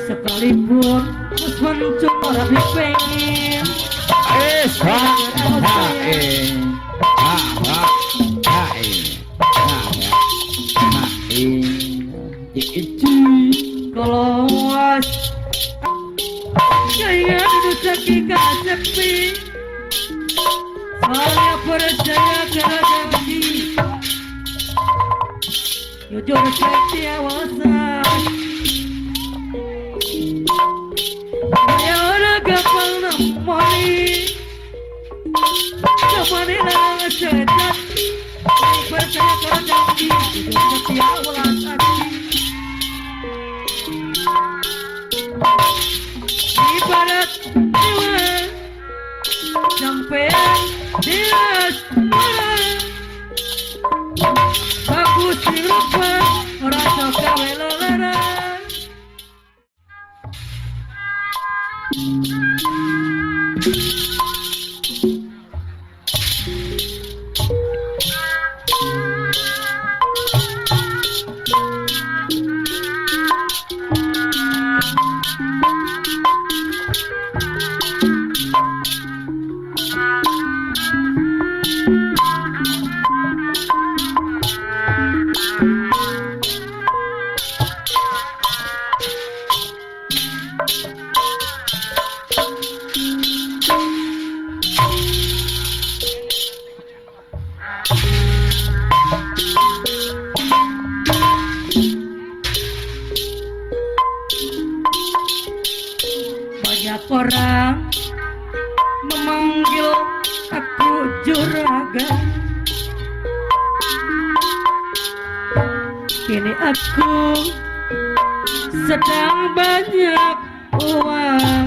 sekalipun terus mencoba pengen kalau was kaya duduk sakika sepi saya percaya karena janji jujur setia wasan ya udah gampang nemoni kemana nang sejati percaya karena janji jujur setia wasan ibarat jiwa sampean dia marah bagus dilupa rasa kawe lelera banyak orang memanggil aku juragan kini aku sedang banyak uang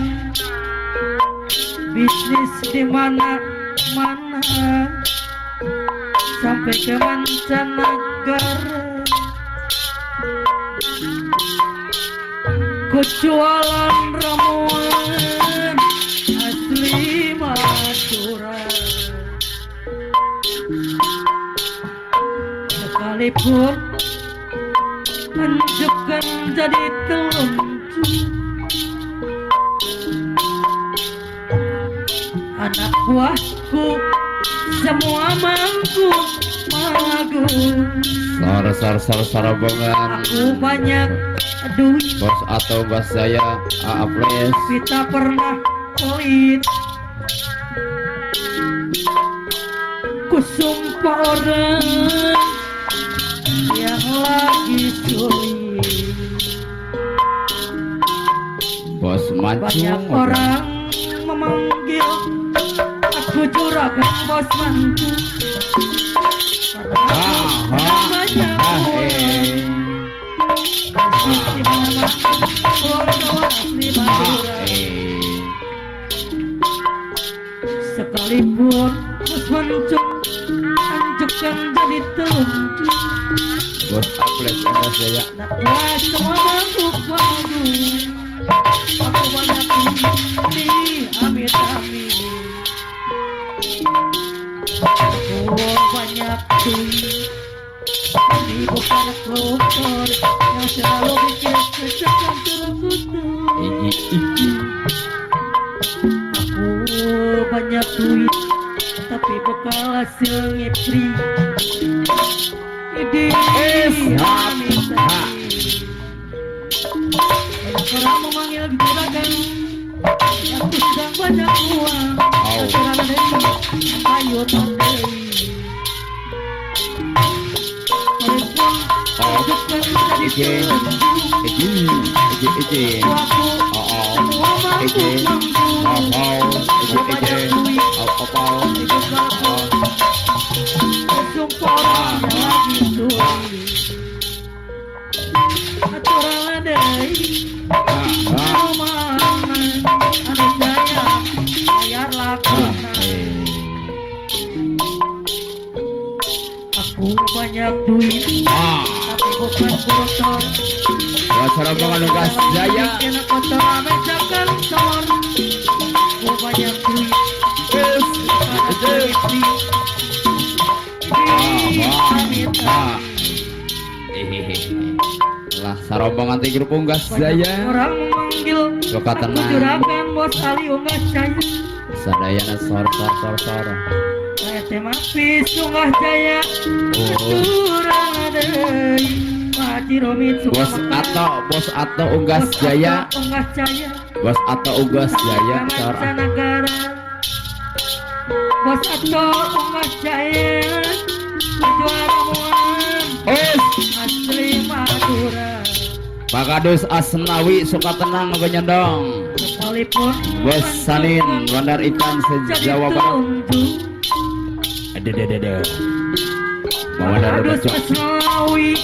bisnis di mana-mana sampai ke mancanegara ku jualan ramuan asli Madura sekalipun menunjukkan jadi telunjuk anak buahku semua mangku magu sar banget aku banyak duit bos atau bos saya please kita pernah pelit ku sumpah orang yang lagi sulit bos mancung banyak orang memanggil aku juragan bos mantu banyak sekalipun bos mantu anjukkan jadi telunjuk bos please bos saya nah semua mangkuk baru aku banyak ini amit amit oh banyak duit ini bukan kotor yang selalu bikin kesekan terkutuk aku banyak duit tapi bekal hasil ngepri ini amit amit orang memanggil juragan aku sedang banyak uang sekarang ada ayo tandai aku banyak duit tapi bukan kotor ya cara menganugas saya kotor mecakan telur aku banyak duit Sarombongan ti grup Unggas Jaya orang memanggil Suka aku tenang. juragan bos Ali Unggas Jaya Sadayana sor saya tema pis Unggas Jaya kurang adai Haji Romit Bos Ato Unggas Jaya Unggas Jaya Bos Ato Unggas Jaya sor Mancanegara Bos Ato Unggas Jaya juara muan asli Madura Pakadus Asnawi suka tenang nyendong sekalipun Bos Salin Bandar Ikan Sejawa Barat Ada Bandar Pakadus Becok Asnawi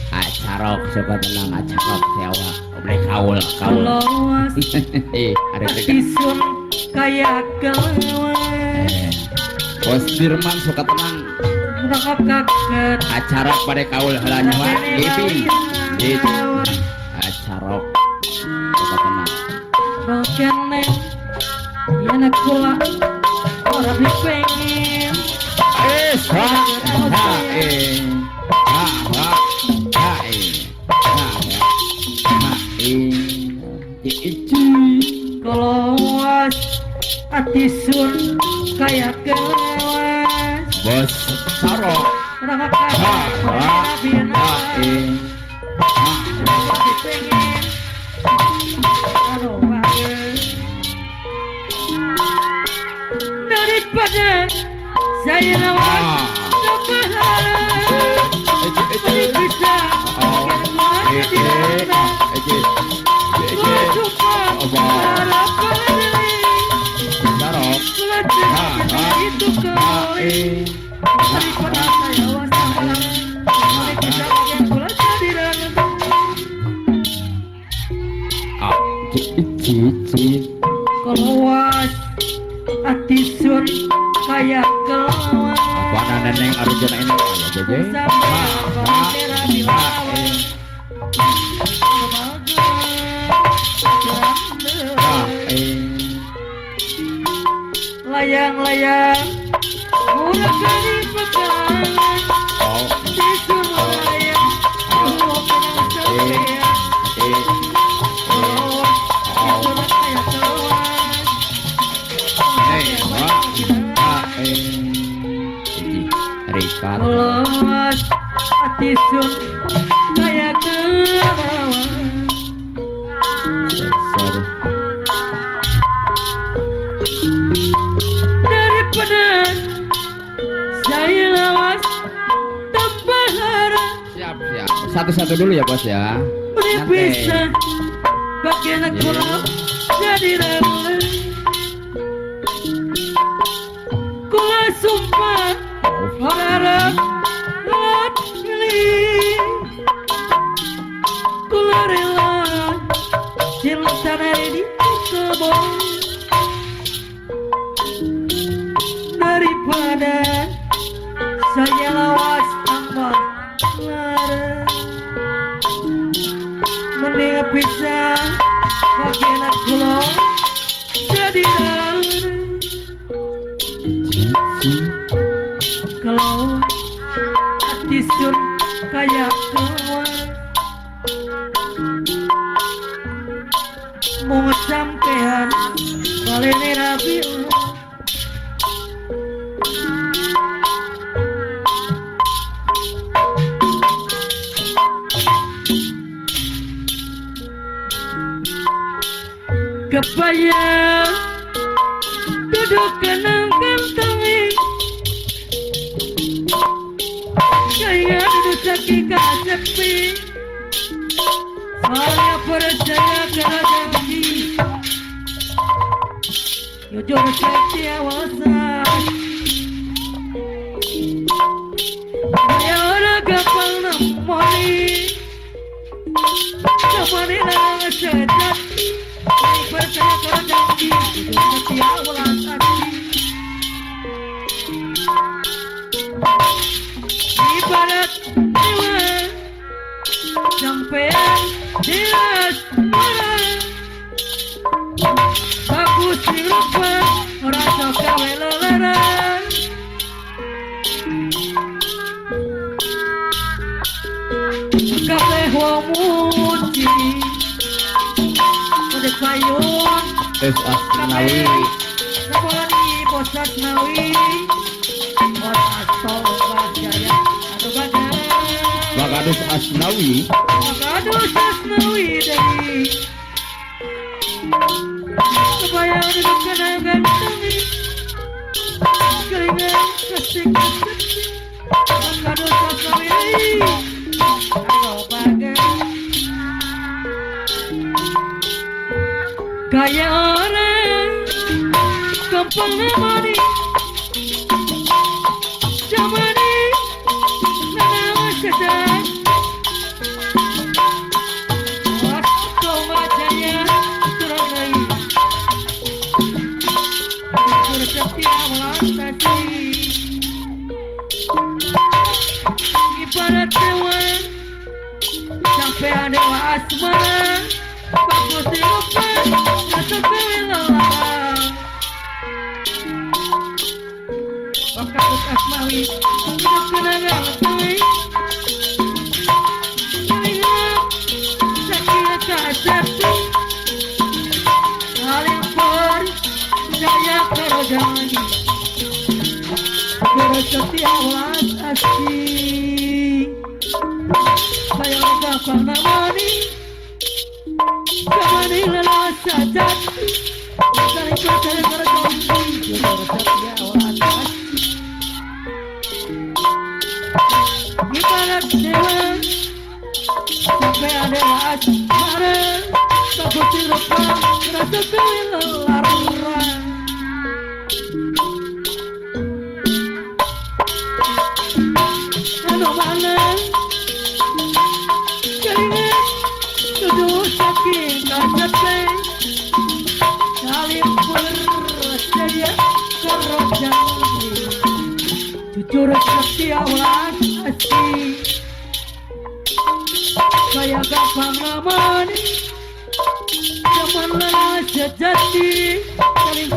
Acarok suka tenang acarok sewa boleh kaul Lawas ada Isun kayak gelawan Bos Dirman suka tenang Rakap kaget acara pada kaul halanya wah giping acarok suka tenang Rokene Yana kula orang dipengen kalau was atisun kayak gelawan Bos Sarok Rakap kaget dipengen Aduh banget daripada saya lawan kebahagiaan bisa keluas atisun kayak kelawan apa neneng Arjuna ini ayo jeje layang-layang murah kali pegang tisun layang mau kenang sampean keluas atisun kayak kelawan daripada saya lawas tanpa harap siap satu-satu dulu ya bos ya bisa bagian aku jadi rela kula sumpah harap harap milih kula rela cinta dari kebon daripada saya lawas tambah lara mending pisah bagian aku jadi rela kalau atisun kayak kawan mau sampean balik rabi kebayang duduk kenang kantongi kayak duduk sakit sepi saya percaya karena janji jujur setiawasan saya orang gampang nemoni nemoni nang sejati percaya karena janji jujur setiawasan ibarat jiwa sampean jelas marah bagus di rupa rasa kawela kabeh wong muji udah payun Terus Asnawi Napolani bos Asnawi bos Astol Jaya atau bagai Bagadus Asnawi Bagadus Asnawi dari supaya duduk kena gantungi keringan kesik Bagadus Asnawi atau bagai kayak orang kampung mani jamani nama sedang waktu wajahnya terangai bersetiap lantasi ibarat dewan sampai ada asmara bagus dilupakan atau kewilalang Bagadus Asnawi udah kena gantungi keringat sakit tak jatuh saling percaya kerajaan bersetiap lantasi saya gak namani Kamani lelah sajat dari percaya kerajaan bersetiap lantasi ibarat dewan sampai ada asmara bagus dilupakan rasa kewilalang Aduh mana keringat duduk sakit kaseteng saling bersedia kerajaan jujur setia asih kayak gampang namanya zaman lelah sejati saling